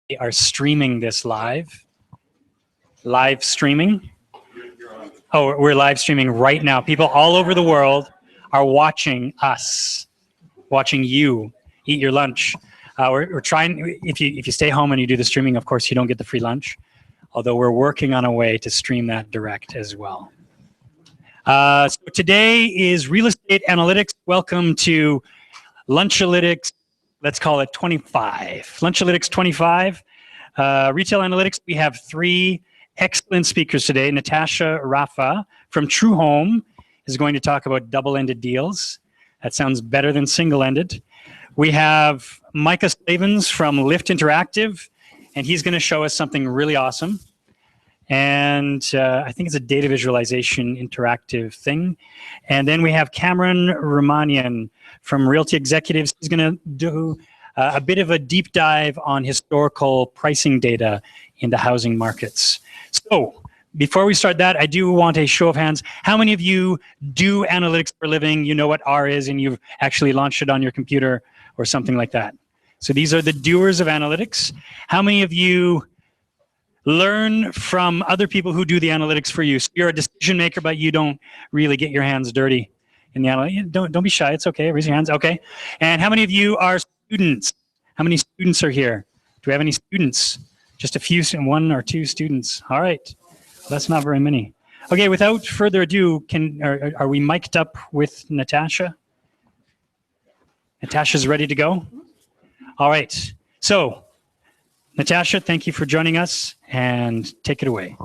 We are streaming this live streaming. Oh, we're live streaming right now. People all over the world are watching us, watching you eat your lunch. We're trying, if you stay home and you do the streaming, of course, you don't get the free lunch, although we're working on a way to stream that direct as well. So today is Real Estate Analytics. Welcome to Lunchalytics, let's call it 25. Lunchalytics 25. Retail Analytics, we have three excellent speakers today. Natasha Raffa from TruHome is going to talk about double-ended deals. That sounds better than single-ended. We have Micah Slavens from Lift Interactive, and he's going to show us something really awesome. And I think it's a data visualization interactive thing. And then we have Camron Rahmanian from Realty Executives. He's going to do a bit of a deep dive on historical pricing data in the housing markets. So before we start that, I do want a show of hands. How many of you do analytics for a living? You know what R is and you've actually launched it on your computer or something like that. So these are the doers of analytics. How many of you learn from other people who do the analytics for you? So you're a decision maker, but you don't really get your hands dirty in the analytics. Don't be shy. It's okay. Raise your hands. Okay. And how many of you are students? How many students are here? Do we have any students? Just a few, one or two students. All right. That's not very many. Okay. Without further ado, are we mic'd up with Natasha? Natasha's ready to go? All right. So, Natasha, thank you for joining us, and take it away.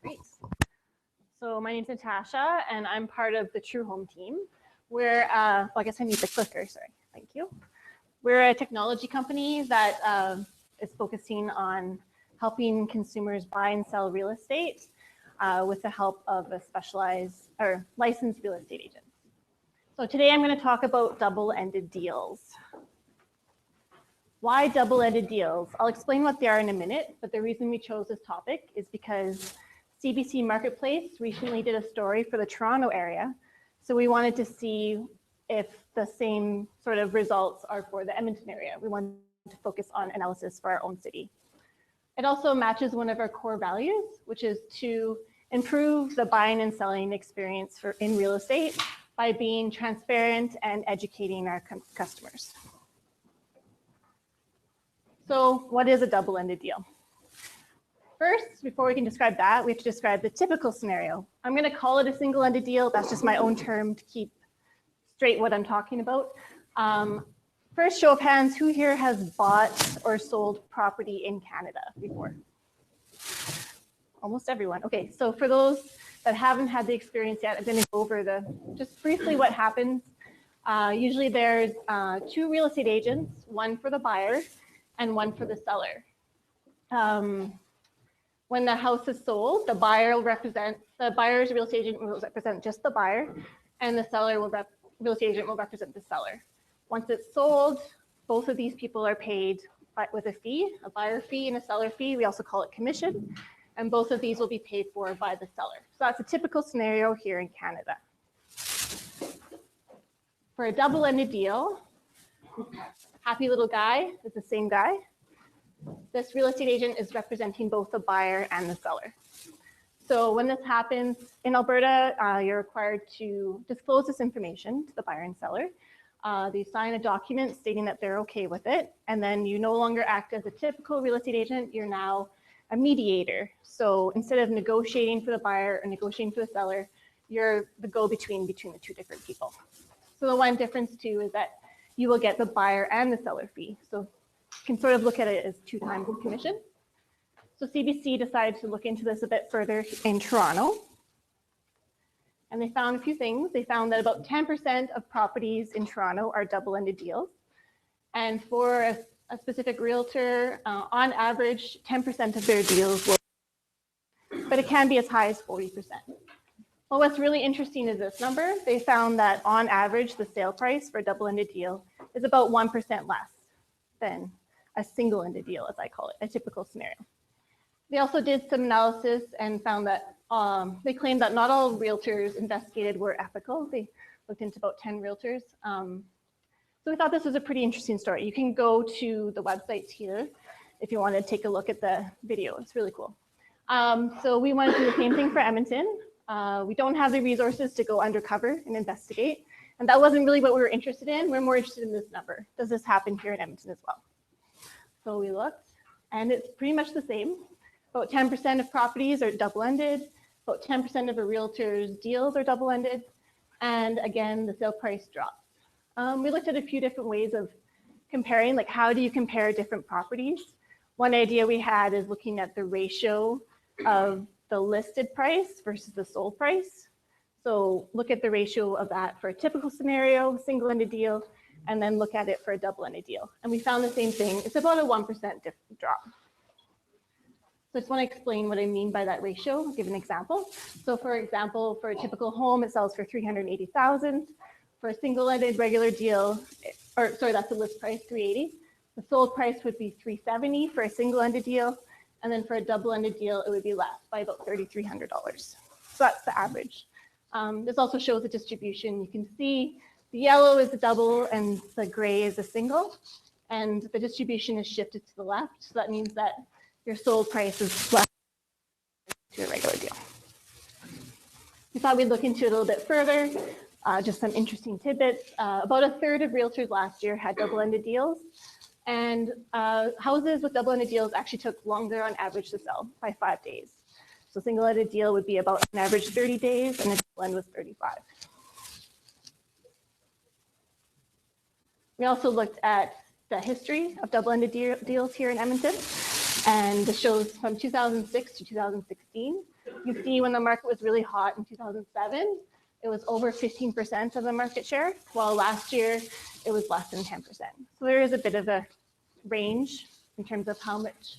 Great. So my name's Natasha, and I'm part of the TruHome team. We're, well, I guess I need the clicker, sorry. Thank you. We're a technology company that is focusing on helping consumers buy and sell real estate with the help of a specialized or licensed real estate agent. So today I'm going to talk about double-ended deals. Why double-ended deals? I'll explain what they are in a minute, but the reason we chose this topic is because CBC Marketplace recently did a story for the Toronto area. So we wanted to see if the same sort of results are for the Edmonton area. We wanted to focus on analysis for our own city. It also matches one of our core values, which is to improve the buying and selling experience in real estate by being transparent and educating our customers. So what is a double-ended deal? First, before we can describe that, we have to describe the typical scenario. I'm going to call it a single-ended deal. That's just my own term to keep straight what I'm talking about. First, show of hands, who here has bought or sold property in Canada before? Almost everyone. Okay, so for those that haven't had the experience yet, I'm going to go over just briefly what happens. Usually there's two real estate agents, one for the buyer and one for the seller. When the house is sold, the buyer's real estate agent will represent just the buyer, and the real estate agent will represent the seller. Once it's sold, both of these people are paid with a fee, a buyer fee and a seller fee. We also call it commission, and both of these will be paid for by the seller. So that's a typical scenario here in Canada. For a double-ended deal, happy little guy is the same guy. This real estate agent is representing both the buyer and the seller. So when this happens in Alberta, you're required to disclose this information to the buyer and seller. They sign a document stating that they're okay with it, and then you no longer act as a typical real estate agent, you're now a mediator. So instead of negotiating for the buyer or negotiating for the seller, you're the go-between between the two different people. So the one difference too is that you will get the buyer and the seller fee. So you can sort of look at it as 2 times the commission. So CBC decided to look into this a bit further in Toronto. And they found a few things. They found that about 10% of properties in Toronto are double-ended deals. And for a specific realtor, on average, 10% of their deals will, but it can be as high as 40%. Well, what's really interesting is this number. They found that on average, the sale price for a double-ended deal is about 1% less than a single-ended deal, as I call it, a typical scenario. They also did some analysis and found that they claimed that not all realtors investigated were ethical. They looked into about 10 realtors. So we thought this was a pretty interesting story. You can go to the websites here if you want to take a look at the video. It's really cool. So we want to do the same thing for Edmonton. We don't have the resources to go undercover and investigate. And that wasn't really what we were interested in. We're more interested in this number. Does this happen here in Edmonton as well? So we looked, and it's pretty much the same. About 10% of properties are double-ended. About 10% of a realtor's deals are double-ended. And again, the sale price drops. We looked at a few different ways of comparing, like how do you compare different properties? One idea we had is looking at the ratio of the listed price versus the sold price. So look at the ratio of that for a typical scenario, single-ended deal, and then look at it for a double-ended deal. And we found the same thing. It's about a 1% drop. So I just want to explain what I mean by that ratio. I'll give an example. So for example, for a typical home, it sells for $380,000. For a single-ended regular deal, or sorry, that's the list price, $380,000. The sold price would be $370,000 for a single-ended deal. And then for a double-ended deal, it would be less by about $3,300. So that's the average. This also shows the distribution. You can see the yellow is a double and the gray is a single. And the distribution is shifted to the left. So that means that your sold price is less to a regular deal. We thought we'd look into it a little bit further. Just some interesting tidbits. About a third of realtors last year had double-ended deals. And houses with double-ended deals actually took longer on average to sell by 5 days. So single-ended deal would be about an average 30 days, and a double-end was 35. We also looked at the history of double-ended deals here in Edmonton, and this shows from 2006 to 2016. You see when the market was really hot in 2007, it was over 15% of the market share, while last year it was less than 10%. So there is a bit of a range in terms of how much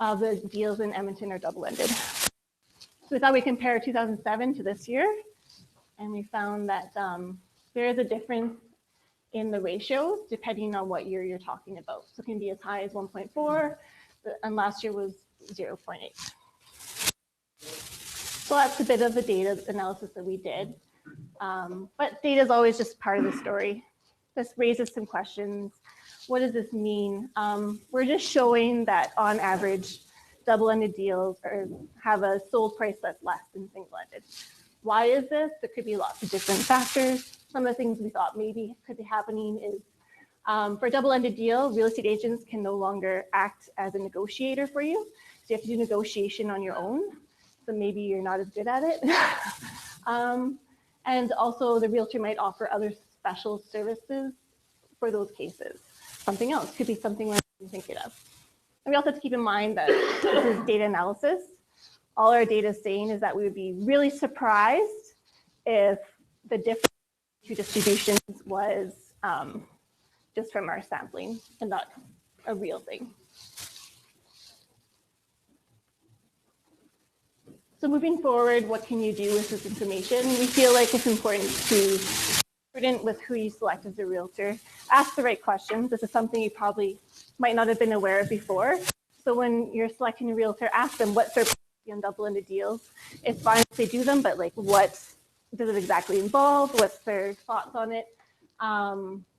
of the deals in Edmonton are double-ended. So we thought we'd compare 2007 to this year, and we found that there is a difference in the ratios depending on what year you're talking about. So it can be as high as 1.4, and last year was 0.8. So that's a bit of the data analysis that we did. But data is always just part of the story. This raises some questions. What does this mean? We're just showing that on average, double-ended deals have a sold price that's less than single-ended. Why is this? There could be lots of different factors. Some of the things we thought maybe could be happening is for a double-ended deal, real estate agents can no longer act as a negotiator for you. So you have to do negotiation on your own. So maybe you're not as good at it. And also the realtor might offer other special services for those cases. Something else could be something we're not thinking of. And we also have to keep in mind that this is data analysis. All our data is saying is that we would be really surprised if the difference in distributions was just from our sampling and not a real thing. So moving forward, what can you do with this information? We feel like it's important to be prudent with who you select as a realtor. Ask the right questions. This is something you probably might not have been aware of before. So when you're selecting a realtor, ask them what's their policy on double-ended deals. It's fine if they do them, but like what does it exactly involve? What's their thoughts on it?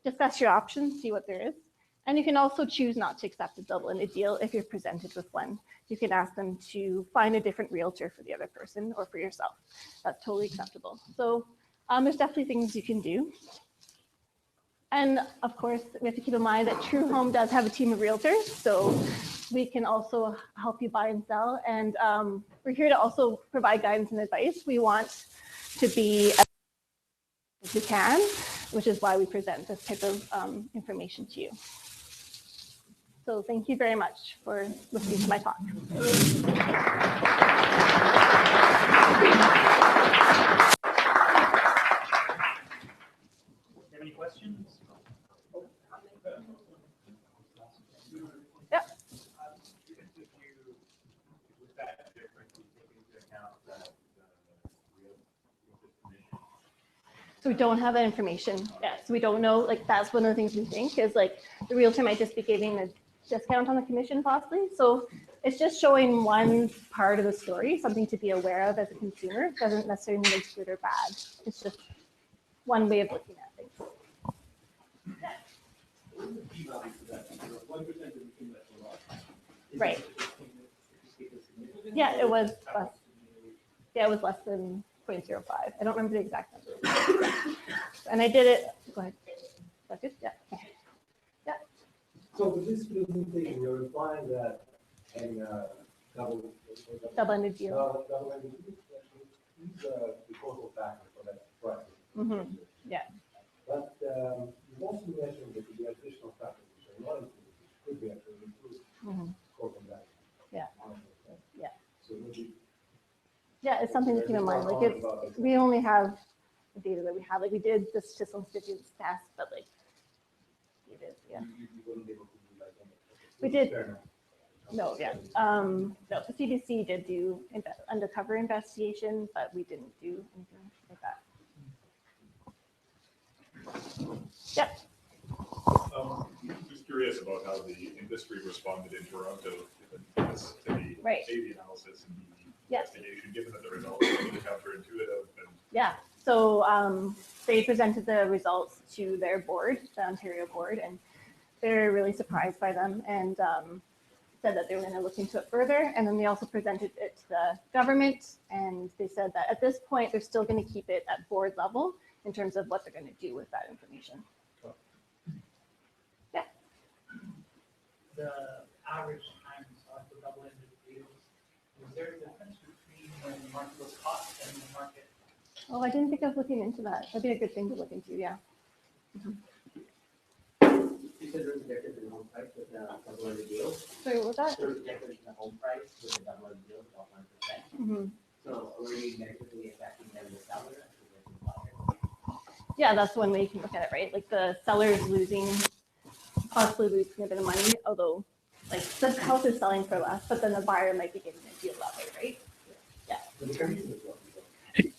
Discuss your options, see what there is. And you can also choose not to accept a double-ended deal if you're presented with one. You can ask them to find a different realtor for the other person or for yourself. That's totally acceptable. So there's definitely things you can do. And of course, we have to keep in mind that TruHome does have a team of realtors. So we can also help you buy and sell. And we're here to also provide guidance and advice. We want to be as we can, which is why we present this type of information to you. So thank you very much for listening to my talk. Have any questions? Yep. So we don't have that information. Yeah, so we don't know, like that's one of the things we think is like the realtor might just be giving a discount on the commission possibly. So it's just showing one part of the story, something to be aware of as a consumer. It doesn't necessarily mean it's good or bad. It's just one way of looking at things. Yeah. Right. Yeah, it was. Yeah, it was less than 0.05. I don't remember the exact number. And I did it. Go ahead. That's good. Yeah. Okay. Yeah. So with this presentation, you're implying that in Double-ended deal. double-ended deals, these are the total factor for that price. Mm-hmm. Yeah. But you also mentioned that the additional factors which are not included, which could be actually included, Mm-hmm. scope and value. Yeah. Yeah. So maybe Yeah, it's something to keep in mind. Like it's, we only have the data that we have. Like we did the statistical statistics test, but like it is, yeah. you wouldn't be able to do like We did. No, yeah. No, the CDC did do undercover investigation, but we didn't do anything like that. Yep. Just curious about how the industry responded in Toronto to the Right. A/B analysis and the Yes. investigation, given that the results were really counterintuitive. And Yeah. So they presented the results to their board, the Ontario board, and they're really surprised by them and said that they were going to look into it further. And then they also presented it to the government, and they said that at this point, they're still going to keep it at board level in terms of what they're going to do with that information. Yeah. The average times for double-ended deals, is there a difference between when the market was hot and the market? Oh, I didn't think of looking into that. That'd be a good thing to look into, yeah. You said there was a difference in home price with the double-ended deal. Sorry, what was that? There was a difference in the home price with the double-ended deal, about 1%. Mm-hmm. So were you negatively affecting them, the seller? Yeah, that's one way you can look at it, right? Like the seller's possibly losing a bit of money, although like the house is selling for less, but then the buyer might be getting a deal that way, right? Yeah.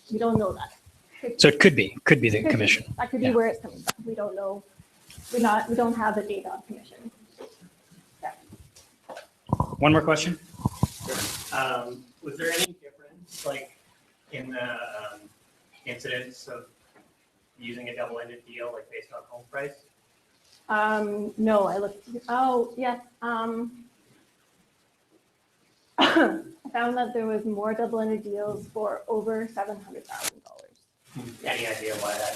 We don't know that. So it could be the commission. That could be where it's coming from. We don't know. We don't have the data on commission. Yeah. One more question. Was there any difference, like, in the incidence of using a double-ended deal, like based on home price? No, I looked. Oh, yes. I found that there was more double-ended deals for over $700,000. Any idea why that?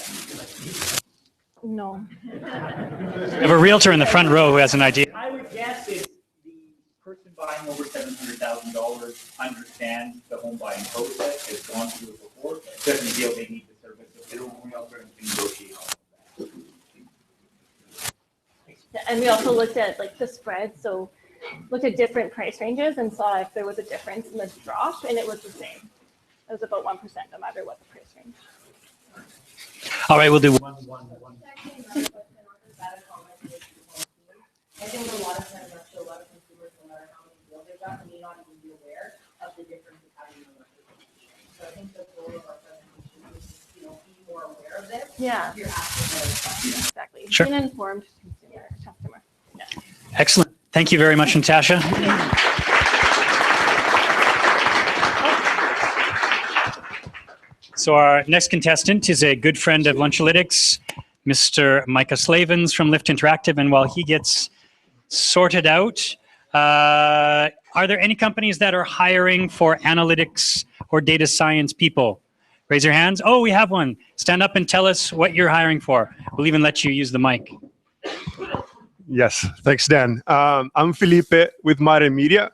No. We have a realtor in the front row who has an idea. I would guess if the person buying over $700,000 understands the home buying process, has gone through it before, doesn't feel they need the service of their own realtor and can negotiate all of that. And we also looked at like the spread. So looked at different price ranges and saw if there was a difference in the drop, and it was the same. It was about 1%, no matter what the price range. All right, we'll do one. I think a lot of times actually a lot of consumers, no matter how many deals they've got, may not even be aware of the difference of having a market condition. So I think the goal of our presentation is, be more aware of this. Yeah. If you're asking those questions. Exactly. Sure. Be an informed customer. Yeah. Excellent. Thank you very much, Natasha. So our next contestant is a good friend of Lunchalytics, Mr. Micah Slavens from Lift Interactive. And while he gets sorted out, are there any companies that are hiring for analytics or data science people? Raise your hands. Oh, we have one. Stand up and tell us what you're hiring for. We'll even let you use the mic. Yes, thanks, Dan. I'm Felipe with Mara Media.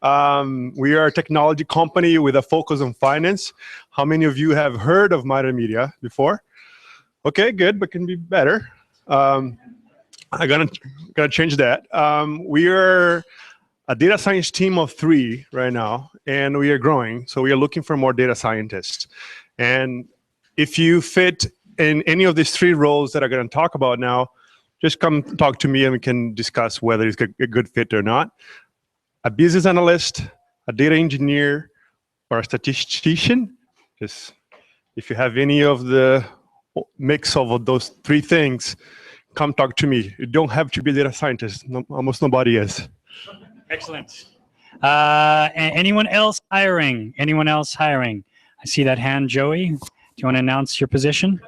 We are a technology company with a focus on finance. How many of you have heard of Mara Media before? Okay, good, but can be better. I'm gonna change that. We are a data science team of 3 right now, and we are growing. So we are looking for more data scientists. And if you fit in any of these 3 roles that I'm going to talk about now, just come talk to me and we can discuss whether it's a good fit or not. A business analyst, a data engineer, or a statistician. Just if you have any of the mix of those 3 things, come talk to me. You don't have to be a data scientist. No, almost nobody is. Excellent. Anyone else hiring? Anyone else hiring? I see that hand, Joey. Do you want to announce your position?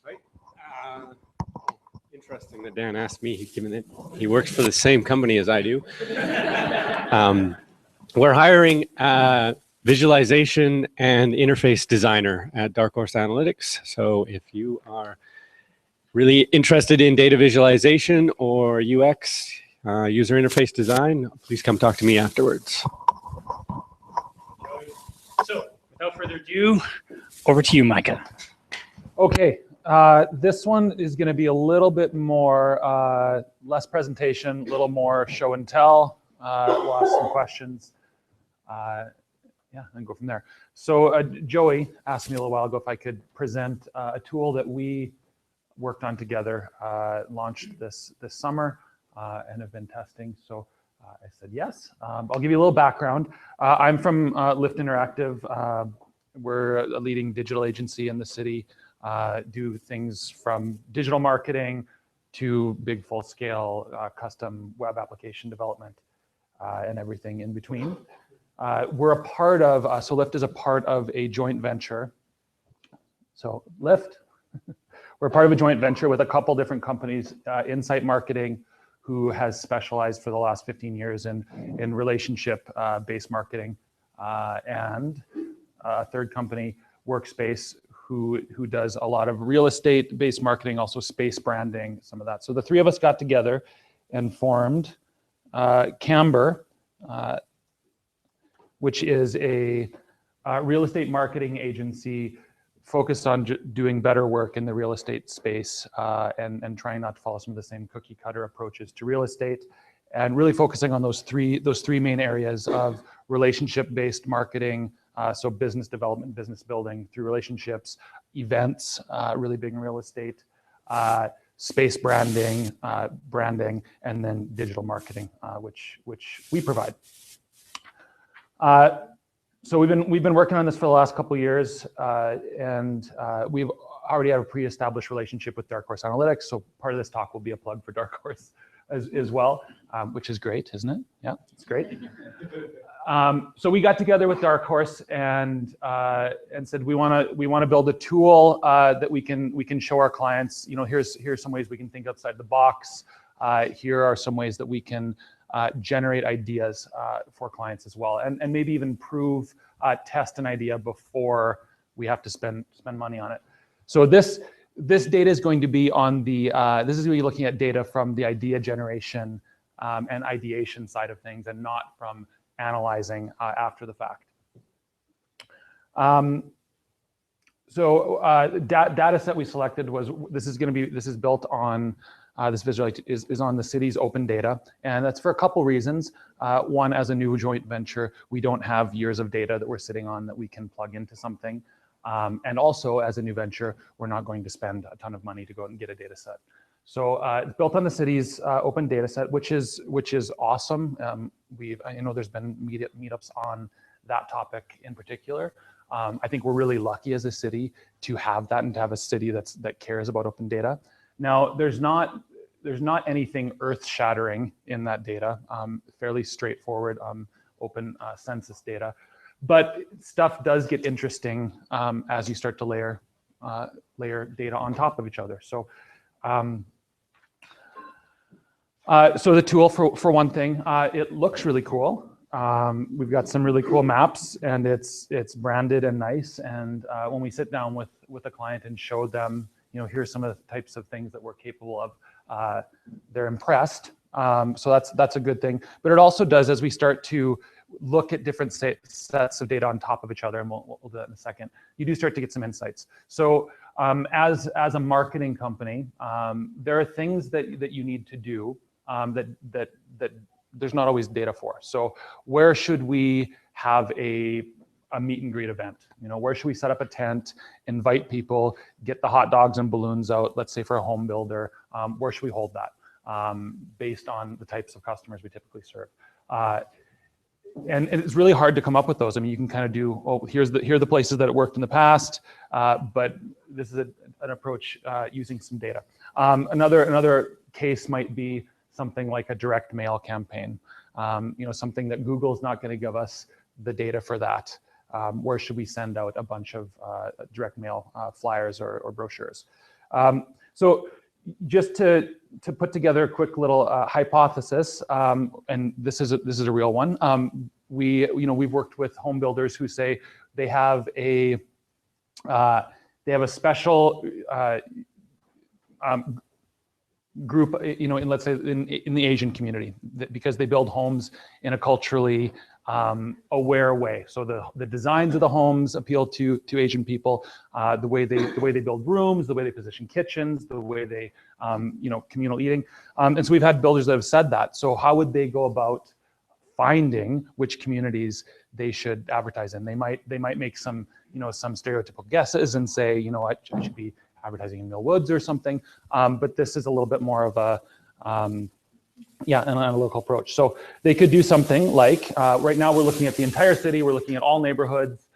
Right. Interesting. that Dan asked me, given that he works for the same company as I do. We're hiring a visualization and interface designer at Dark Horse Analytics. So if you are really interested in data visualization or UX, user interface design, please come talk to me afterwards. So without further ado, over to you, Micah. Okay, this one is going to be a little bit more, less presentation, a little more show and tell. We'll ask some questions. Yeah, and go from there. So Joey asked me a little while ago if I could present a tool that we worked on together, launched this summer, and have been testing. So I said yes. I'll give you a little background. I'm from Lyft Interactive. We're a leading digital agency in the city. Do things from digital marketing to big full-scale custom web application development and everything in between. We're a part of, so Lyft is a part of a joint venture. So Lyft, we're part of a joint venture with a couple different companies, Insight Marketing, who has specialized for the last 15 years in relationship-based marketing, and a third company, Workspace, who does a lot of real estate-based marketing, also space branding, some of that. So the three of us got together and formed Camber, which is a real estate marketing agency focused on doing better work in the real estate space and trying not to follow some of the same cookie cutter approaches to real estate, and really focusing on those three main areas of relationship-based marketing, so business development, business building through relationships, events, really big in real estate, space branding, and then digital marketing, which we provide. So we've been working on this for the last couple of years, and we've already have a pre-established relationship with Dark Horse Analytics. So part of this talk will be a plug for Dark Horse as well, which is great, isn't it? Yeah, it's great. So we got together with Dark Horse and said we want to build a tool that we can show our clients. You know, here's some ways we can think outside the box. Here are some ways that we can generate ideas for clients as well, and maybe even test an idea before we have to spend money on it. So this data is going to be on the this is going to be looking at data from the idea generation and ideation side of things, and not from analyzing after the fact. Data set we selected was this is built on. This visual is on the city's open data, and that's for a couple reasons. One, as a new joint venture, we don't have years of data that we're sitting on that we can plug into something. And also, as a new venture, we're not going to spend a ton of money to go out and get a data set. So it's built on the city's open data set, which is awesome. I know there's been meetups on that topic in particular. I think we're really lucky as a city to have that, and to have a city that cares about open data. Now, there's not anything earth-shattering in that data, fairly straightforward, open census data. But stuff does get interesting as you start to layer data on top of each other. So, so the tool, for one thing, it looks really cool. We've got some really cool maps, and it's branded and nice. And when we sit down with a client and show them, you know, here's some of the types of things that we're capable of, they're impressed. So that's a good thing. But it also does, as we start to look at different sets of data on top of each other, and we'll do that in a second, you do start to get some insights. So as a marketing company, there are things that you need to do that there's not always data for. So where should we have a meet and greet event? You know, where should we set up a tent, invite people, get the hot dogs and balloons out, let's say for a home builder? Where should we hold that based on the types of customers we typically serve? And it's really hard to come up with those. I mean, you can kind of do, oh, here are the places that it worked in the past, but this is an approach using some data. Another case might be something like a direct mail campaign. You know, something that Google's not going to give us the data for that. Where should we send out a bunch of direct mail flyers or brochures? So just to put together a quick little hypothesis, and this is a real one. We've worked with home builders who say they have a special group, let's say in the Asian community, because they build homes in a culturally aware way. So the designs of the homes appeal to Asian people, the way they build rooms, the way they position kitchens, the way they communal eating. And so we've had builders that have said that. So how would they go about finding which communities they should advertise in? They might make some stereotypical guesses and say, I should be advertising in Mill Woods or something. But this is a little bit more of an analytical approach. So they could do something like, right now we're looking at the entire city, we're looking at all neighborhoods.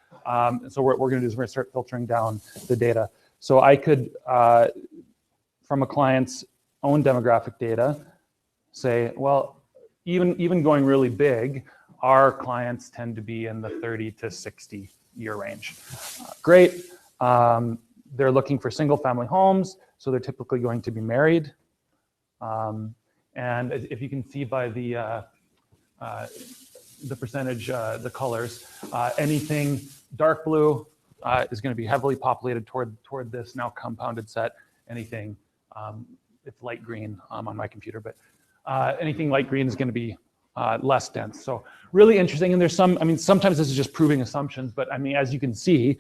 So what we're gonna do is we're gonna start filtering down the data. So I could, from a client's own demographic data, say, well, even going really big, our clients tend to be in the 30 to 60 year range. Great. They're looking for single family homes, so they're typically going to be married. And if you can see by the percentage, the colors, anything dark blue is going to be heavily populated toward this now compounded set. Anything, it's light green on my computer, but anything light green is going to be less dense. So really interesting. And there's sometimes this is just proving assumptions, but as you can see,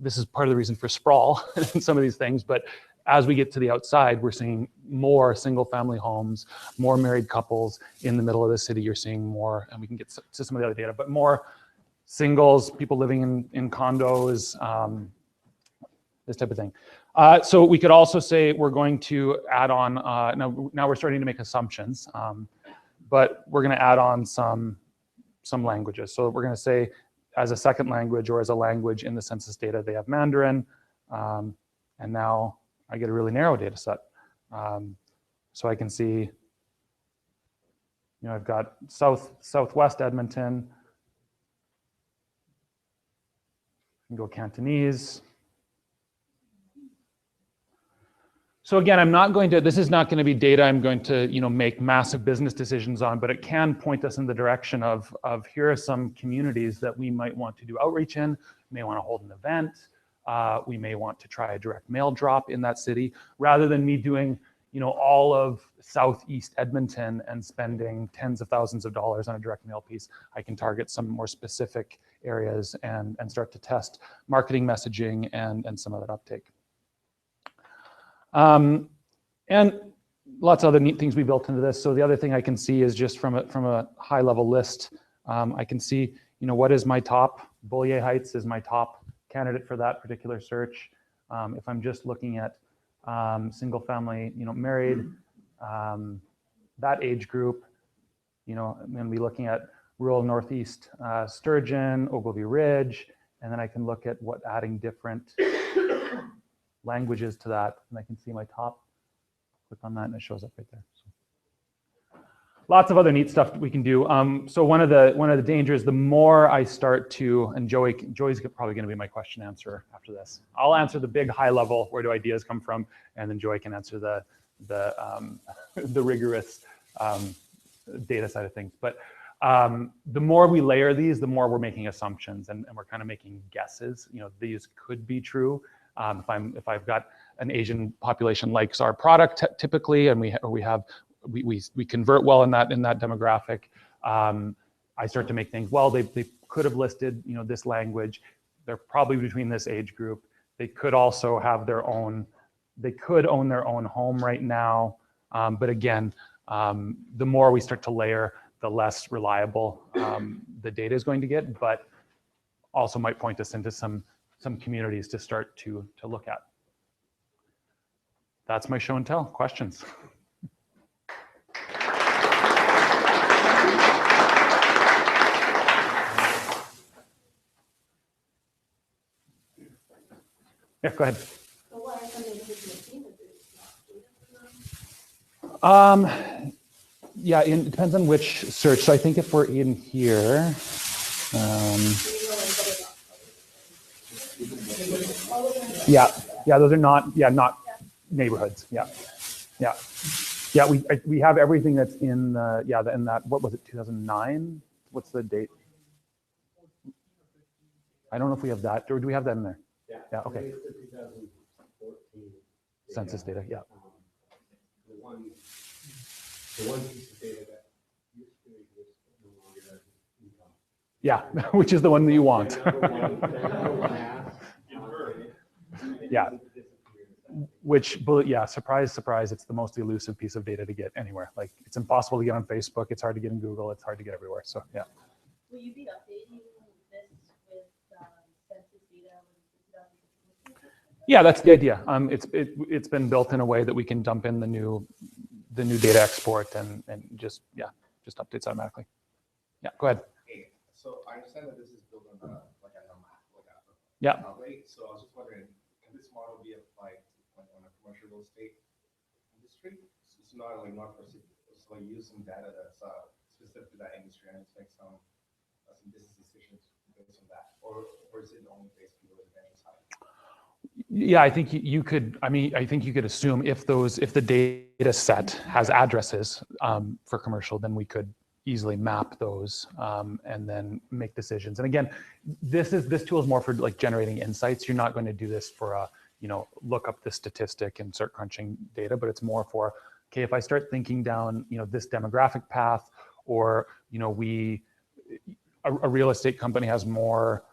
this is part of the reason for sprawl in some of these things. But as we get to the outside, we're seeing more single family homes, more married couples in the middle of the city. You're seeing more, and we can get to some of the other data, but more singles, people living in condos, this type of thing. So we could also say we're going to add on, now we're starting to make assumptions, but we're going to add on some languages. So we're going to say as a second language or as a language in the census data, they have Mandarin, and now I get a really narrow data set. So I can see, I've got Southwest Edmonton, I can go Cantonese. So again, this is not going to be data I'm going to make massive business decisions on, but it can point us in the direction of here are some communities that we might want to do outreach in, may want to hold an event, we may want to try a direct mail drop in that city, rather than me doing all of Southeast Edmonton and spending tens of thousands of dollars on a direct mail piece. I can target some more specific areas and start to test marketing messaging and some of that uptake. And lots of other neat things we built into this. So the other thing I can see is just from a high level list, I can see, what is my top, Beaulieu Heights is my top candidate for that particular search. If I'm just looking at single family, married, that age group, I'm going to be looking at rural Northeast Sturgeon, Ogilvie Ridge, and then I can look at adding different languages to that, and I can see my top. Click on that and it shows up right there. So, lots of other neat stuff we can do. So one of the dangers, the more I start to, and Joey's probably going to be my question answer after this. I'll answer the big high level, where do ideas come from, and then Joey can answer the rigorous data side of things. But the more we layer these, the more we're making assumptions, and we're kind of making guesses. These could be true. If I've got an Asian population likes our product typically, and we convert well in that demographic, I start to make things. Well, they could have listed this language. They're probably between this age group. They could also have their own. They could own their own home right now. But again, the more we start to layer, the less reliable the data is going to get. But also might point us into some communities to start to look at. That's my show and tell. Questions? Yeah, go ahead. So what are some of the things that Yeah, it depends on which search. So I think if we're in here, yeah, those are not neighborhoods. Yeah. Yeah. Yeah, we have everything that's in the, in that, what was it, 2009? What's the date? I don't know if we have that, or do we have that in there? Yeah, okay. It's the 2014 Census data, yeah. The one piece of data that used to exist but no longer does is income. Yeah, which is the one that you want. Yeah. Which, yeah, surprise, surprise, it's the most elusive piece of data to get anywhere. Like, it's impossible to get on Facebook, it's hard to get in Google, it's hard to get everywhere, so yeah. Will you be updating this with census data? Yeah, that's the idea. It's been built in a way that we can dump in the new data export and just updates automatically. Yeah, go ahead. Hey, so I understand that this is built on a map, Yeah. Right? So I was just wondering, can this model be applied to, on a commercial real estate industry? So it's not for so I use some data that's specific to that industry and just make some business decisions based on that, or is it only based on the residential side? Yeah, I think you could. I mean, I think you could assume if the data set has addresses for commercial, then we could easily map those and then make decisions. And again, this tool is more for like generating insights. You're not going to do this for a look up the statistic and start crunching data, but it's more for, okay, if I start thinking down this demographic path, or a real estate company has more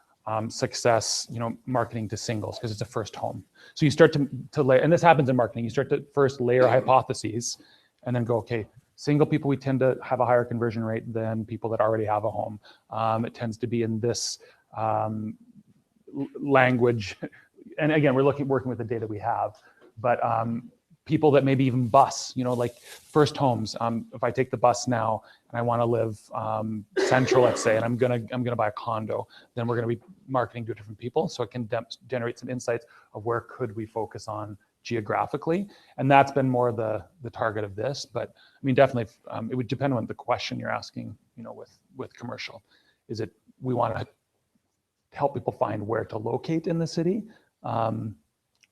success, marketing to singles because it's a first home. So you start to layer, and this happens in marketing, you start to first layer hypotheses and then go, okay, single people, we tend to have a higher conversion rate than people that already have a home. It tends to be in this language. And again, we're working with the data we have, but people that maybe even bus, like first homes. If I take the bus now and I want to live central, let's say, and I'm gonna buy a condo, then we're gonna be marketing to different people, so it can generate some insights of where could we focus on geographically, and that's been more the target of this. But I mean, definitely, it would depend on the question you're asking. With commercial, is it we want to help people find where to locate in the city? But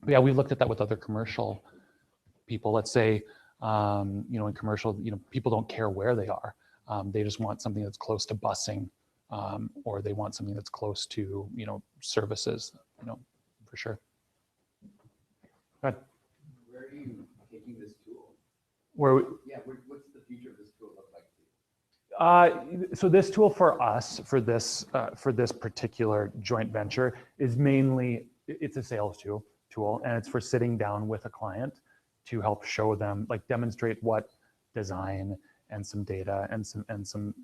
yeah, we've looked at that with other commercial people. Let's say, in commercial, people don't care where they are. They just want something that's close to busing, or they want something that's close to, services, for sure. Go ahead. Where are you taking this tool? What's the future of this tool look like? So this tool for us, for this particular joint venture, is mainly, it's a sales tool, and it's for sitting down with a client to help show them, like demonstrate what design and some data and some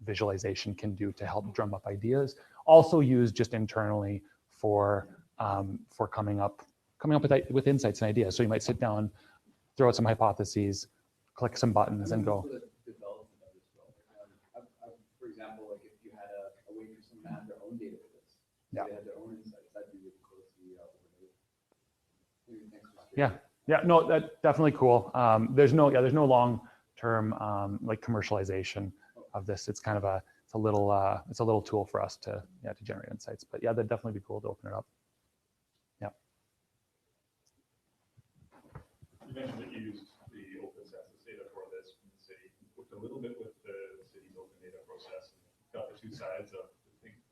visualization can do to help drum up ideas. Also used just internally for coming up with insights and ideas. So you might sit down, throw out some hypotheses, click some buttons, and go. For example, like if you had a waitress and had their own data with this, Yeah. They had their own insights, that'd be really cool to see. Yeah, no, that's definitely cool. There's no long-term like commercialization of this. It's kind of a little tool for us to generate insights. But yeah, that'd definitely be cool to open it up. Yeah. You mentioned that you used the open census data for this from the city. Worked a little bit with the city's open data process. Got the two sides of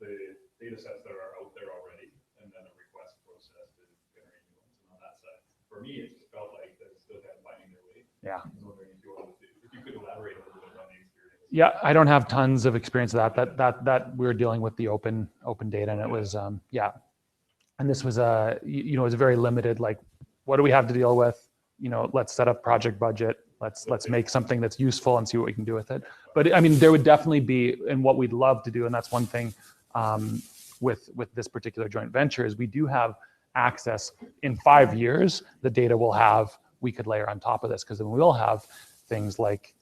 the data sets that are out there already, and then a request process to generate new ones. And on that side, for me, it just felt like they're still kind of finding their way. Yeah. I was wondering if you could elaborate a little bit on the experience. Yeah, I don't have tons of experience of that we were dealing with the open data, and it was and this was it was a very limited, like, what do we have to deal with? Let's set up project budget. Let's make something that's useful and see what we can do with it. But I mean, there would definitely be, and what we'd love to do, and that's one thing with this particular joint venture, is we do have access in 5 years. The data we could layer on top of this, because then we'll have things like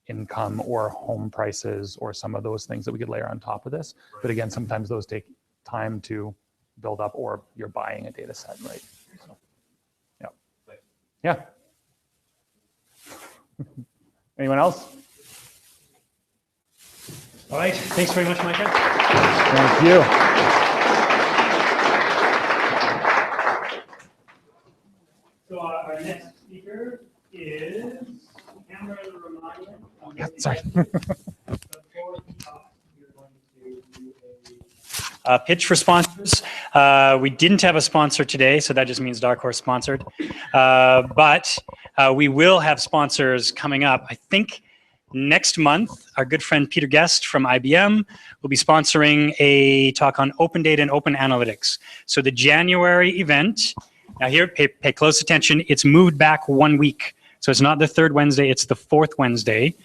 income or home prices or some of those things that we could layer on top of this. But again, sometimes those take time to build up, or you're buying a data set, right? So, yeah. Anyone else? All right. Thanks very much, Micah. Thank you. So our next speaker is Rahmanian. Yeah, sorry. Before we talk, you're going to do Pitch for sponsors. We didn't have a sponsor today, so that just means Dark Horse sponsored. But we will have sponsors coming up. I think next month, our good friend Peter Guest from IBM will be sponsoring a talk on open data and open analytics. So the January event, now here, pay close attention, it's moved back 1 week. So it's not the third Wednesday, it's the fourth Wednesday.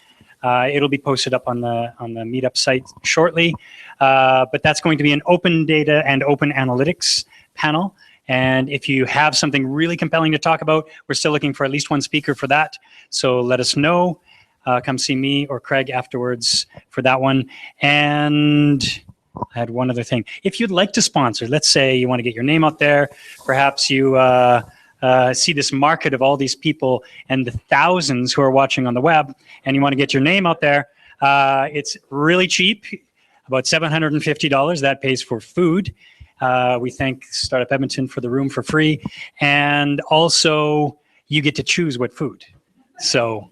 It'll be posted up on the meetup site shortly. But that's going to be an open data and open analytics panel. And if you have something really compelling to talk about, we're still looking for at least one speaker for that. So let us know. Come see me or Craig afterwards for that one. And I had one other thing. If you'd like to sponsor, let's say you want to get your name out there, perhaps you see this market of all these people and the thousands who are watching on the web, and you want to get your name out there, it's really cheap, about $750. That pays for food. We thank Startup Edmonton for the room for free. And also, you get to choose what food. So,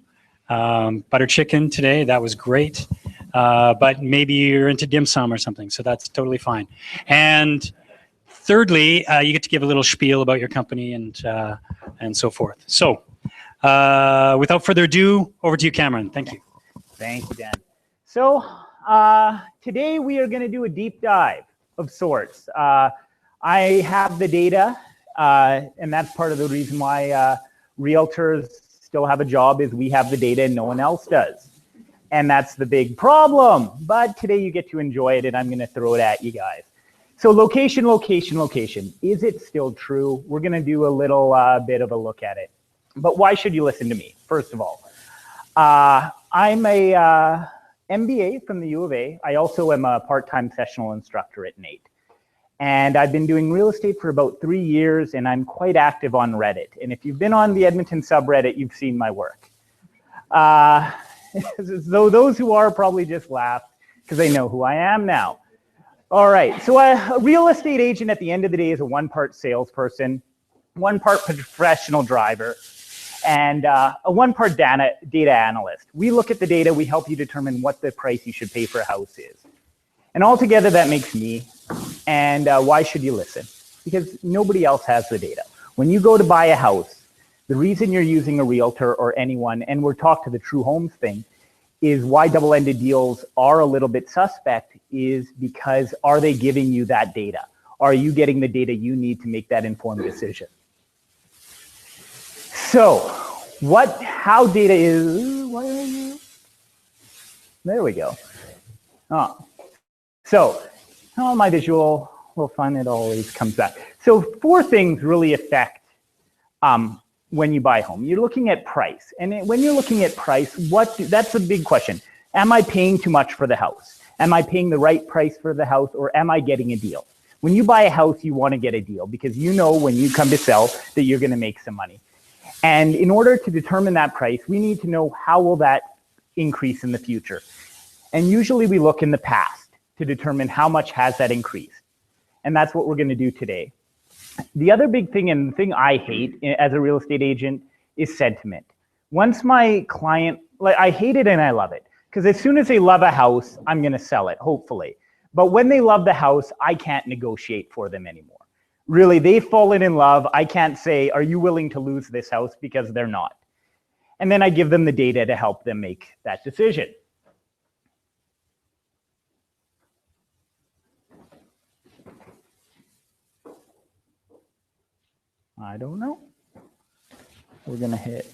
butter chicken today, that was great. But maybe you're into dim sum or something, so that's totally fine. And thirdly, you get to give a little spiel about your company and so forth. So, without further ado, over to you, Cameron. Thank you. Thank you, Dan. So today we are going to do a deep dive of sorts. I have the data, and that's part of the reason why realtors still have a job is we have the data and no one else does. And that's the big problem. But today you get to enjoy it, and I'm going to throw it at you guys. So location, location, location. Is it still true? We're going to do a little bit of a look at it. But why should you listen to me? First of all, I'm a MBA from the U of A. I also am a part-time sessional instructor at NAIT. And I've been doing real estate for about 3 years, and I'm quite active on Reddit. And if you've been on the Edmonton subreddit, you've seen my work. So those who are probably just laughed because they know who I am now. All right, so a real estate agent at the end of the day is a one-part salesperson, one-part professional driver, and a one-part data analyst. We look at the data, we help you determine what the price you should pay for a house is. And altogether that makes me, and why should you listen? Because nobody else has the data. When you go to buy a house, the reason you're using a realtor or anyone, and we're talking to the TruHome thing, is why double-ended deals are a little bit suspect is because are they giving you that data? Are you getting the data you need to make that informed decision? So, how data is, why are you? There we go. So, my visual, we'll find it always comes back. So 4 things really affect when you buy a home. You're looking at price. And when you're looking at price, that's a big question. Am I paying too much for the house? Am I paying the right price for the house, or am I getting a deal? When you buy a house, you want to get a deal because you know when you come to sell that you're going to make some money. And in order to determine that price, we need to know how will that increase in the future. And usually we look in the past to determine how much has that increased. And that's what we're going to do today. The other big thing, and the thing I hate as a real estate agent, is sentiment. Once my client, I hate it and I love it. Because as soon as they love a house, I'm going to sell it, hopefully. But when they love the house, I can't negotiate for them anymore. Really, they've fallen in love. I can't say, are you willing to lose this house? Because they're not. And then I give them the data to help them make that decision. I don't know. We're going to hit,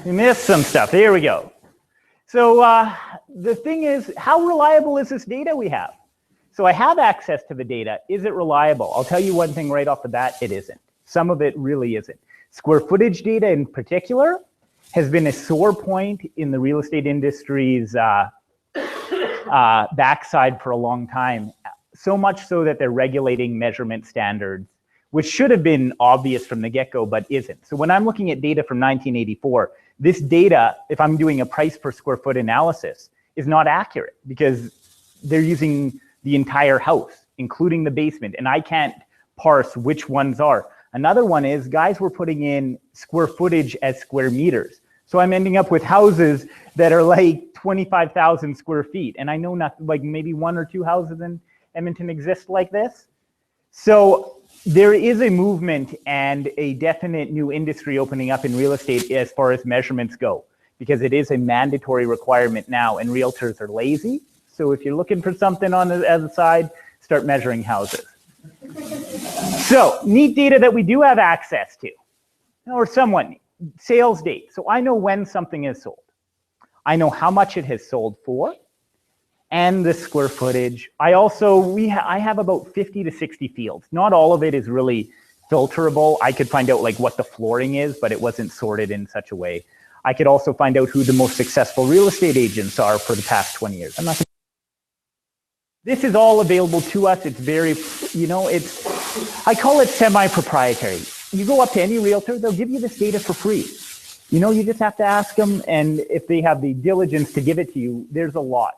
we missed some stuff. Here we go. So the thing is, how reliable is this data we have? So I have access to the data. Is it reliable? I'll tell you one thing right off the bat, it isn't. Some of it really isn't. Square footage data in particular has been a sore point in the real estate industry's backside for a long time. So much so that they're regulating measurement standards, which should have been obvious from the get-go, but isn't. So when I'm looking at data from 1984, this data, if I'm doing a price per square foot analysis, is not accurate because they're using the entire house, including the basement, and I can't parse which ones are. Another one is guys were putting in square footage as square meters. So I'm ending up with houses that are like 25,000 square feet. And I know not like maybe 1 or 2 houses in Edmonton exist like this. So there is a movement and a definite new industry opening up in real estate as far as measurements go, because it is a mandatory requirement now and realtors are lazy. So if you're looking for something on the other side, start measuring houses. So neat data that we do have access to, or somewhat neat. Sales date. So I know when something is sold. I know how much it has sold for and the square footage. I have about 50 to 60 fields. Not all of it is really filterable. I could find out like what the flooring is, but it wasn't sorted in such a way. I could also find out who the most successful real estate agents are for the past 20 years. This is all available to us. It's very, I call it semi-proprietary. You go up to any realtor, they'll give you this data for free. You just have to ask them, and if they have the diligence to give it to you, there's a lot.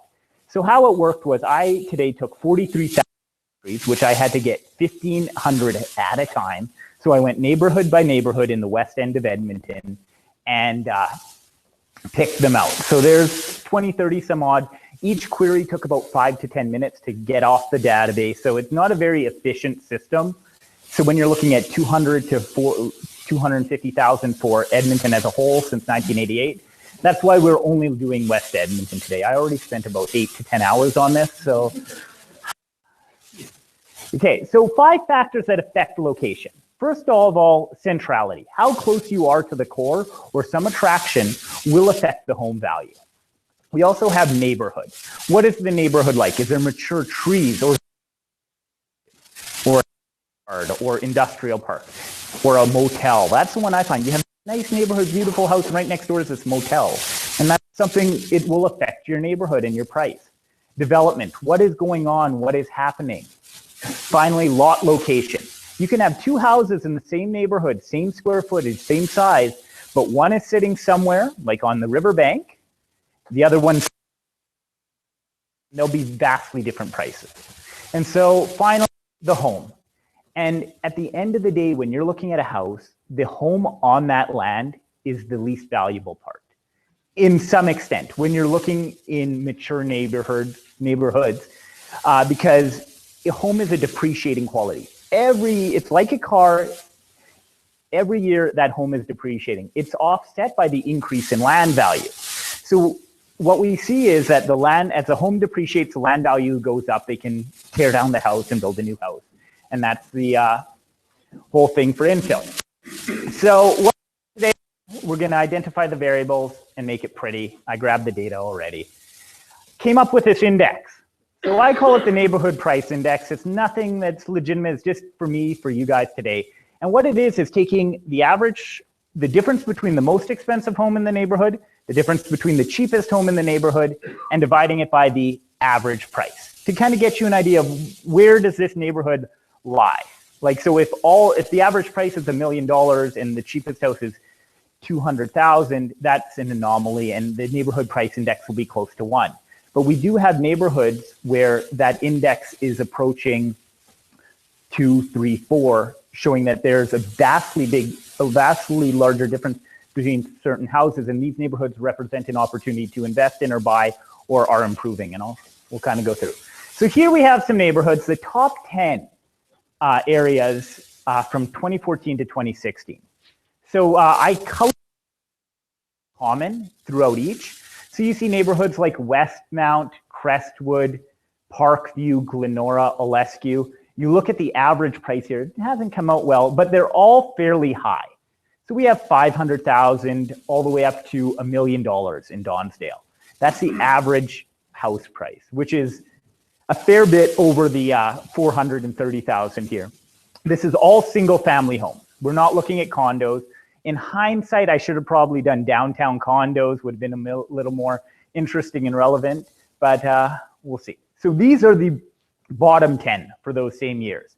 So how it worked was I today took 43,000 entries, which I had to get 1,500 at a time. So I went neighborhood by neighborhood in the west end of Edmonton and picked them out. So there's 20, 30 some odd. Each query took about 5 to 10 minutes to get off the database. So it's not a very efficient system. So when you're looking at 200 to 250,000 for Edmonton as a whole since 1988, that's why we're only doing West Edmonton today. I already spent about 8 to 10 hours on this. So, okay, so 5 factors that affect location. First of all, centrality. How close you are to the core or some attraction will affect the home value. We also have neighborhood. What is the neighborhood like? Is there mature trees or industrial park or a motel? That's the one I find. You have a nice neighborhood, beautiful house, right next door is this motel. And that's something, it will affect your neighborhood and your price. Development, what is going on? What is happening? Finally, lot location. You can have 2 houses in the same neighborhood, same square footage, same size, but one is sitting somewhere, like on the riverbank. The other one, they'll be vastly different prices. And so finally, the home. And at the end of the day, when you're looking at a house, the home on that land is the least valuable part. In some extent, when you're looking in mature neighborhoods, because a home is a depreciating quality. It's like a car. Every year that home is depreciating. It's offset by the increase in land value. So what we see is that the land, as the home depreciates, the land value goes up. They can tear down the house and build a new house. And that's the whole thing for infill. So today we're going to identify the variables and make it pretty. I grabbed the data already. Came up with this index. So I call it the neighborhood price index. It's nothing that's legitimate. It's just for me, for you guys today. And what it is taking the average, the difference between the most expensive home in the neighborhood, the difference between the cheapest home in the neighborhood, and dividing it by the average price to kind of get you an idea of where does this neighborhood lie. Like, so if the average price is $1 million and the cheapest house is 200,000, that's an anomaly, and the neighborhood price index will be close to 1. But we do have neighborhoods where that index is approaching 2, 3, 4, showing that there's a vastly larger difference between certain houses, and these neighborhoods represent an opportunity to invest in or buy or are improving, and we'll kind of go through. So here we have some neighborhoods, the top 10 areas from 2014 to 2016. So I count common throughout each. So you see neighborhoods like Westmount, Crestwood, Parkview, Glenora, Olescu. You look at the average price here, it hasn't come out well, but they're all fairly high. So we have 500,000 all the way up to $1 million in Donsdale. That's the average house price, which is a fair bit over the 430,000 here. This is all single family homes. We're not looking at condos. In hindsight, I should have probably done downtown condos, would have been a little more interesting and relevant, but we'll see. So these are the bottom 10 for those same years.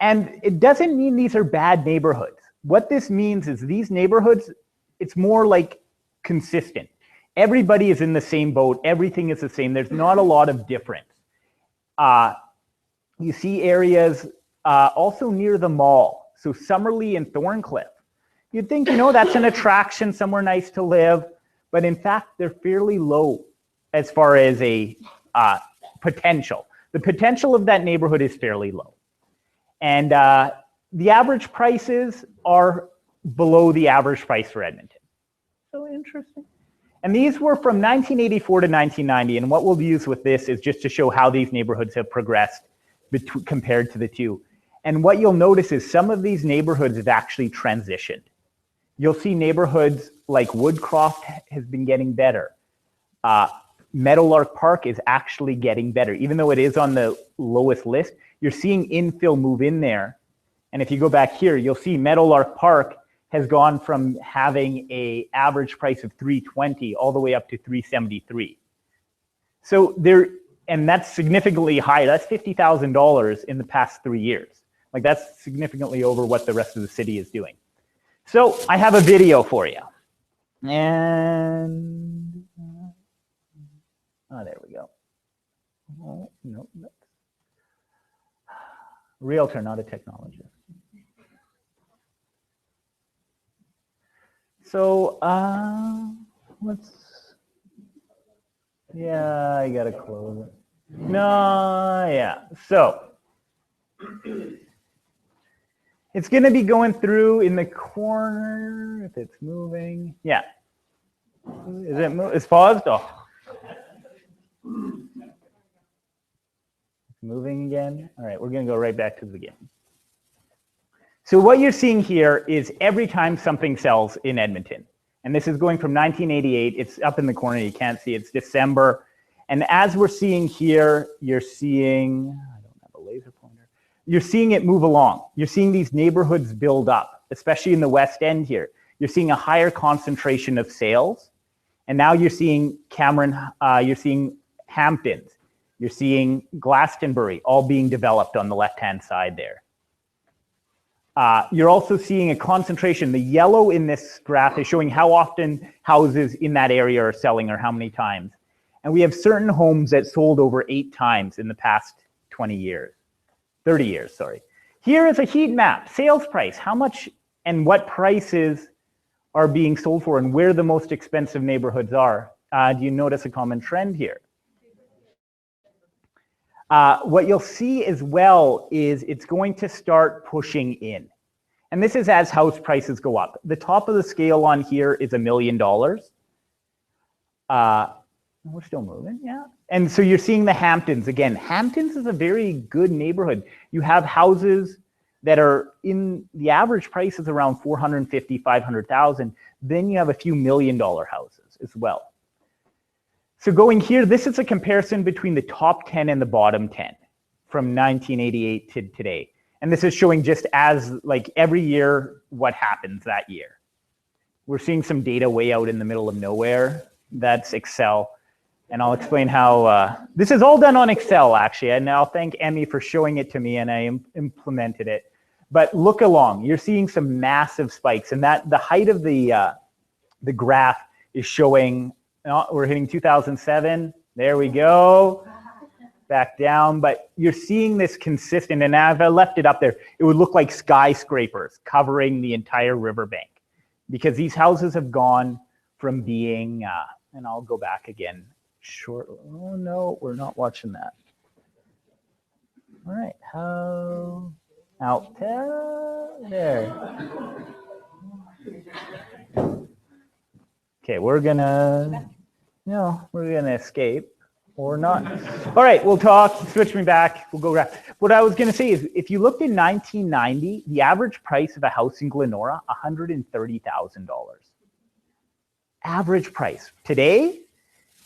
And it doesn't mean these are bad neighborhoods. What this means is these neighborhoods, it's more like consistent. Everybody is in the same boat. Everything is the same. There's not a lot of difference. You see areas also near the mall. So Summerlee and Thorncliffe. You'd think, that's an attraction, somewhere nice to live, but in fact, they're fairly low as far as a potential. The potential of that neighborhood is fairly low. And the average prices are below the average price for Edmonton. So interesting. And these were from 1984 to 1990. And what we'll use with this is just to show how these neighborhoods have progressed compared to the two. And what you'll notice is some of these neighborhoods have actually transitioned. You'll see neighborhoods like Woodcroft has been getting better. Meadowlark Park is actually getting better. Even though it is on the lowest list, you're seeing infill move in there. And if you go back here, you'll see Meadowlark Park has gone from having an average price of $320 all the way up to $373. So and that's significantly higher. That's $50,000 in the past 3 years. Like that's significantly over what the rest of the city is doing. So I have a video for you. And, there we go. Oh, no, realtor, not a technologist. So yeah, I gotta close it. No, yeah. So it's gonna be going through in the corner if it's moving. Yeah. Is it it's paused? Oh. It's moving again. All right, we're gonna go right back to the beginning. So what you're seeing here is every time something sells in Edmonton, and this is going from 1988, it's up in the corner, you can't see, it's December. And as we're seeing here, you're seeing, I don't have a laser pointer, you're seeing it move along. You're seeing these neighborhoods build up, especially in the West End here. You're seeing a higher concentration of sales. And now you're seeing you're seeing Hamptons, you're seeing Glastonbury all being developed on the left-hand side there. You're also seeing a concentration. The yellow in this graph is showing how often houses in that area are selling or how many times. And we have certain homes that sold over 8 times in the past 30 years, sorry. Here is a heat map, sales price, how much and what prices are being sold for and where the most expensive neighborhoods are. Do you notice a common trend here? What you'll see as well is it's going to start pushing in. And this is as house prices go up. The top of the scale on here is $1 million. We're still moving, yeah. And so you're seeing the Hamptons. Again, Hamptons is a very good neighborhood. You have houses that are in, the average price is around $450,000, $500,000. Then you have a few $1 million houses as well. So going here, this is a comparison between the top 10 and the bottom 10 from 1988 to today. And this is showing just as like every year what happens that year. We're seeing some data way out in the middle of nowhere. That's Excel. And I'll explain how, this is all done on Excel actually. And I'll thank Emmy for showing it to me and I implemented it. But look along, you're seeing some massive spikes and that the height of the graph is showing, we're hitting 2007. There we go. Back down. But you're seeing this consistent. And if I left it up there, it would look like skyscrapers covering the entire riverbank. Because these houses have gone from being, and I'll go back again shortly. Oh no, we're not watching that. All right. How out there. Okay, we're gonna escape or not. All right, we'll talk, switch me back, we'll go back. What I was gonna say is if you looked in 1990, the average price of a house in Glenora, $130,000. Average price. Today,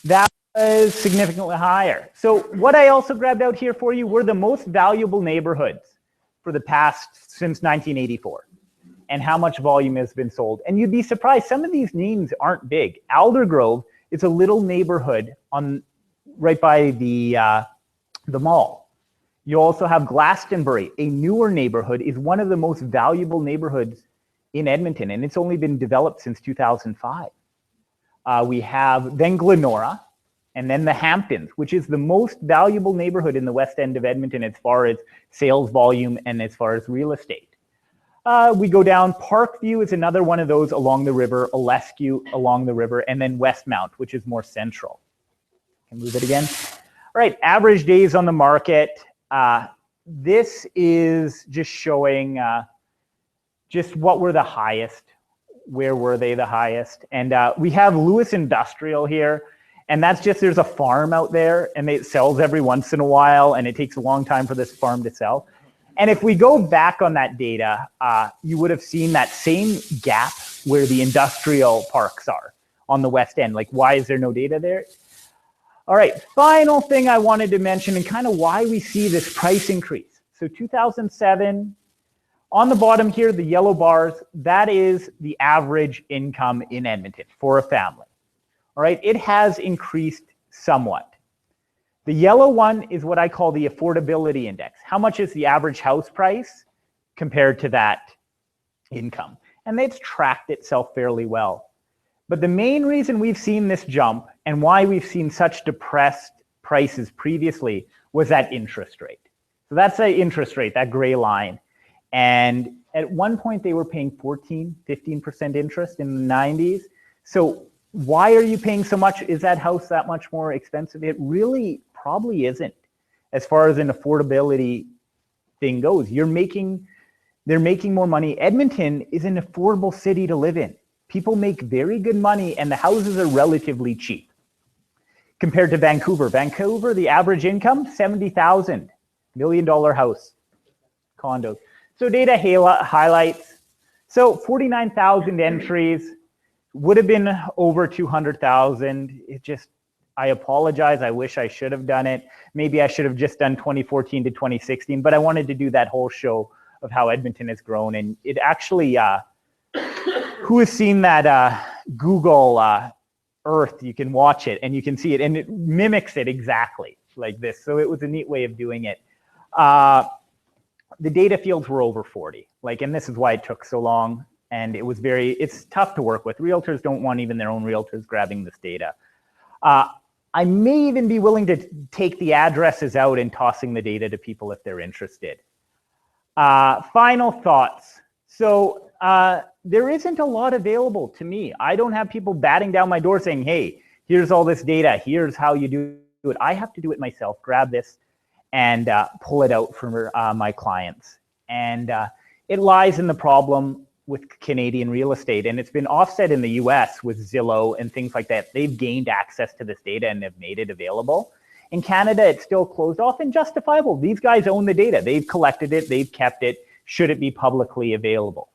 that was significantly higher. So what I also grabbed out here for you were the most valuable neighborhoods for the past, since 1984. And how much volume has been sold. And you'd be surprised, some of these names aren't big. Aldergrove is a little neighborhood on right by the mall. You also have Glastonbury, a newer neighborhood, is one of the most valuable neighborhoods in Edmonton, and it's only been developed since 2005. We have then Glenora, and then the Hamptons, which is the most valuable neighborhood in the West End of Edmonton as far as sales volume and as far as real estate. We go down. Parkview is another one of those along the river, Olescu along the river, and then Westmount, which is more central. Can move it again. All right, average days on the market. This is just showing just what were the highest, where were they the highest. And we have Lewis Industrial here, and that's just, there's a farm out there, and it sells every once in a while, and it takes a long time for this farm to sell. And if we go back on that data, you would have seen that same gap where the industrial parks are on the west end. Like, why is there no data there? All right, final thing I wanted to mention and kind of why we see this price increase. So 2007, on the bottom here, the yellow bars, that is the average income in Edmonton for a family. All right, it has increased somewhat. The yellow one is what I call the affordability index. How much is the average house price compared to that income? And it's tracked itself fairly well. But the main reason we've seen this jump and why we've seen such depressed prices previously was that interest rate. So that's the interest rate, that gray line. And at one point they were paying 14, 15% interest in the 90s. So why are you paying so much? Is that house that much more expensive? It really probably isn't as far as an affordability thing goes. They're making more money. Edmonton is an affordable city to live in. People make very good money and the houses are relatively cheap compared to Vancouver. Vancouver, the average income, $70,000, $1 million house, condos. So data highlights. So 49,000 entries, would have been over 200,000. It just, I apologize. I wish I should have done it. Maybe I should have just done 2014 to 2016, but I wanted to do that whole show of how Edmonton has grown. And it actually, who has seen that Google Earth? You can watch it and you can see it and it mimics it exactly like this. So it was a neat way of doing it. The data fields were over 40, and this is why it took so long. And it was it's tough to work with. Realtors don't want even their own realtors grabbing this data. I may even be willing to take the addresses out and tossing the data to people if they're interested. Final thoughts. So there isn't a lot available to me. I don't have people batting down my door saying, hey, here's all this data. Here's how you do it. I have to do it myself, grab this and pull it out for my clients. And it lies in the problem with Canadian real estate. And it's been offset in the US with Zillow and things like that. They've gained access to this data and have made it available. In Canada, it's still closed off and justifiable. These guys own the data. They've collected it. They've kept it. Should it be publicly available?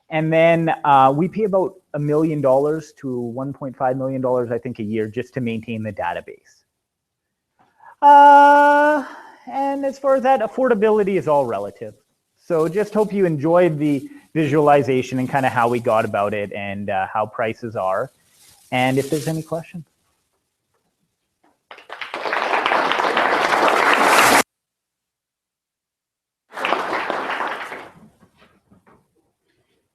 And then we pay about $1 million to $1.5 million, I think, a year just to maintain the database. And as far as that, affordability is all relative. So just hope you enjoyed the visualization and kind of how we got about it and how prices are. And if there's any questions.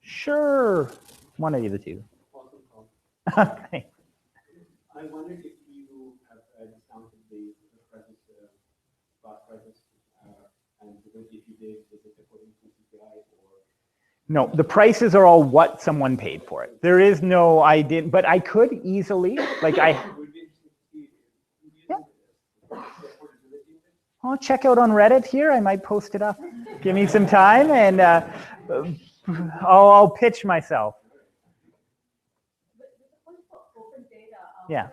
Sure. One of the two. Thanks. I wondered if you have discounted the prices, last prices, and if you did, was it according to CPI or? No, the prices are all what someone paid for it. There is no, I didn't, but I could easily, I'll check out on Reddit here. I might post it up. Give me some time and I'll pitch myself. Yeah.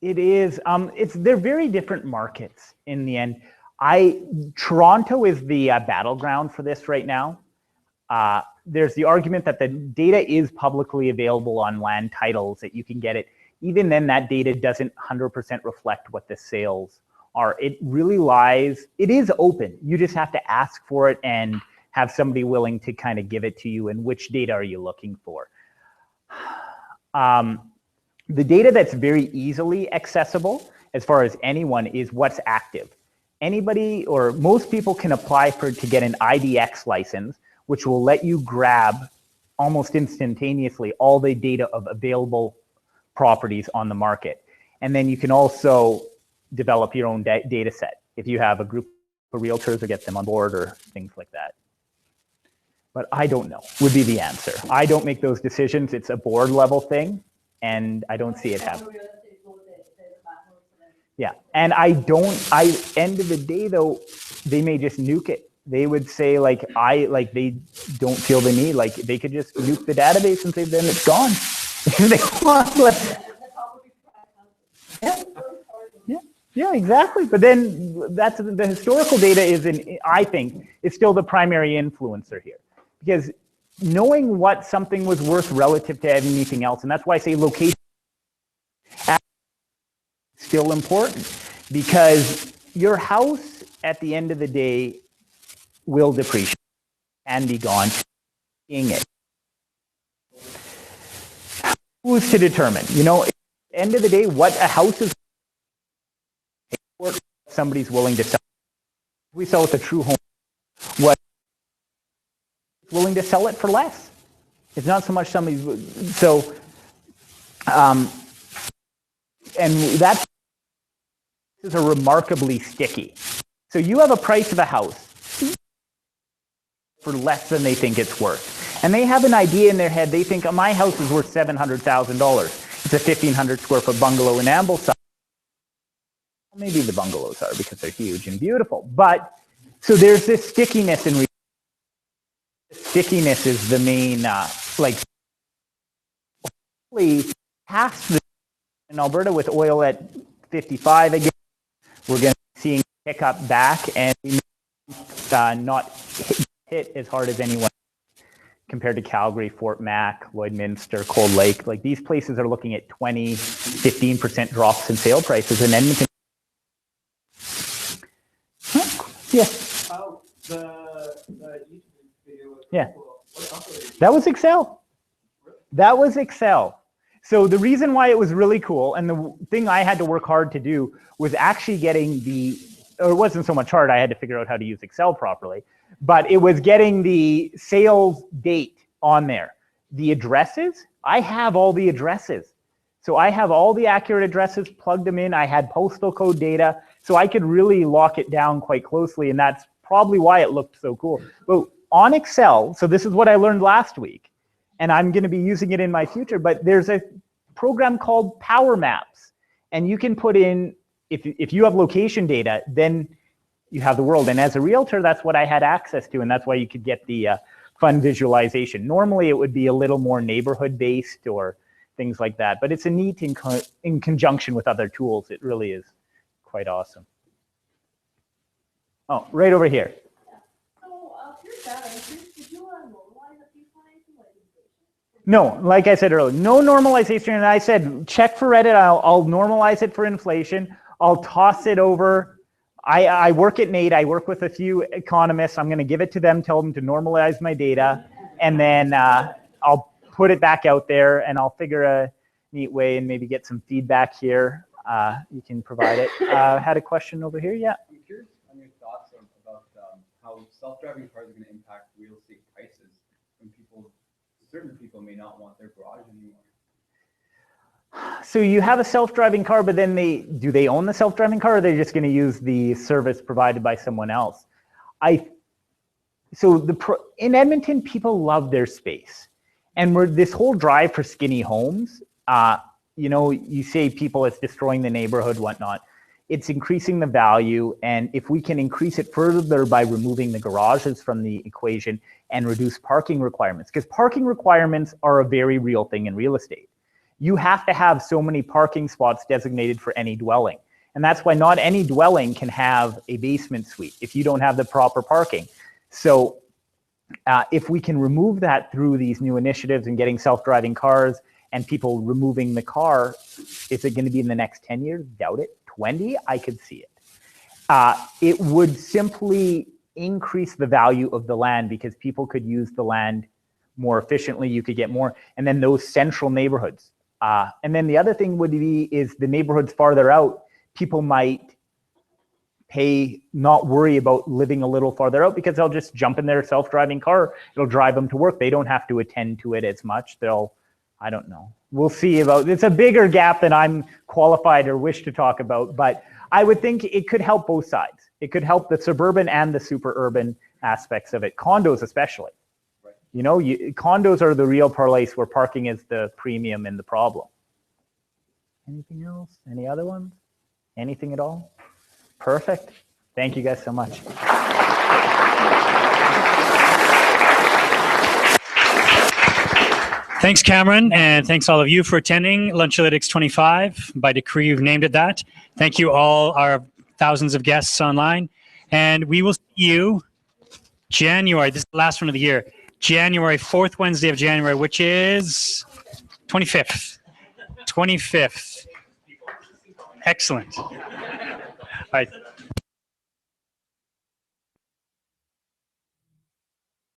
It is. They're very different markets in the end. Toronto is the battleground for this right now. There's the argument that the data is publicly available on land titles, that you can get it. Even then, that data doesn't 100% reflect what the sales are. It really lies. It is open. You just have to ask for it and have somebody willing to kind of give it to you. And which data are you looking for? The data that's very easily accessible, as far as anyone, is what's active. Anybody or most people can apply to get an IDX license, which will let you grab almost instantaneously all the data of available properties on the market. And then you can also develop your own data set if you have a group of realtors or get them on board or things like that. But I don't know, would be the answer. I don't make those decisions. It's a board level thing, and I don't see it happen. Yeah, and end of the day though, they may just nuke it. They would say like, they don't feel the need, like they could just nuke the database and say, then it's gone. They want, yeah, exactly. But then that's the historical data I think, is still the primary influencer here. Because knowing what something was worth relative to anything else, and that's why I say location is still important, because your house at the end of the day will depreciate and be gone. Seeing it. Who's to determine? You know, at the end of the day, what a house is, somebody's willing to sell. We sell with a TruHome. What willing to sell it for less? It's not so much somebody's. So, and that is a remarkably sticky. So you have a price of a house for less than they think it's worth. And they have an idea in their head. They think, my house is worth $700,000. It's a 1,500 square foot bungalow in Ambleside. Maybe the bungalows are because they're huge and beautiful. But so there's this stickiness in stickiness is the main, hopefully past the in Alberta with oil at 55 again, we're going to be seeing pick up back and not hit as hard as anyone compared to Calgary, Fort Mac, Lloydminster, Cold Lake. Like these places are looking at 20, 15% drops in sale prices in Edmonton. Yes. Oh, the YouTube video. Yeah. That was Excel. That was Excel. So the reason why it was really cool, and the thing I had to work hard to do, was actually getting or it wasn't so much hard, I had to figure out how to use Excel properly, but it was getting the sales date on there. The addresses, I have all the addresses. So I have all the accurate addresses, plugged them in. I had postal code data, so I could really lock it down quite closely, and that's probably why it looked so cool. But on Excel, so this is what I learned last week, and I'm going to be using it in my future, but there's a program called Power Maps, and you can put in, if you have location data, then you have the world. And as a realtor, that's what I had access to, and that's why you could get the fun visualization. Normally, it would be a little more neighborhood-based or things like that, but it's a neat in conjunction with other tools. It really is quite awesome. Oh, right over here. No, like I said earlier, no normalization. And I said, check for Reddit. I'll normalize it for inflation. I'll toss it over. I work at NATE. I work with a few economists. I'm going to give it to them, tell them to normalize my data, and then I'll put it back out there, and I'll figure a neat way and maybe get some feedback here. You can provide it. Had a question over here. Yeah. I'm curious on your thoughts about how self-driving cars are going to impact real estate prices when certain people may not want their garage anymore. So you have a self-driving car, but then do they own the self-driving car, or are they just going to use the service provided by someone else? In Edmonton, people love their space, and this whole drive for skinny homes. You say people, it's destroying the neighborhood, whatnot. It's increasing the value, and if we can increase it further by removing the garages from the equation and reduce parking requirements, because parking requirements are a very real thing in real estate. You have to have so many parking spots designated for any dwelling, and that's why not any dwelling can have a basement suite if you don't have the proper parking. So if we can remove that through these new initiatives and getting self-driving cars and people removing the car, is it going to be in the next 10 years? Doubt it. 20, I could see it. It would simply increase the value of the land because people could use the land more efficiently. You could get more. And then those central neighborhoods. And then the other thing would be is the neighborhoods farther out, people might not worry about living a little farther out because they'll just jump in their self-driving car. It'll drive them to work. They don't have to attend to it as much. I don't know. We'll see it's a bigger gap than I'm qualified or wish to talk about, but I would think it could help both sides. It could help the suburban and the super urban aspects of it, condos especially. You know, condos are the real place where parking is the premium and the problem. Anything else? Any other ones? Anything at all? Perfect. Thank you guys so much. Thanks, Cameron, and thanks all of you for attending Lunchalytics 25. By decree, you've named it that. Thank you all our thousands of guests online, and we will see you January. This is the last one of the year. January, 4th Wednesday of January, which is 25th. 25th. Excellent. All right.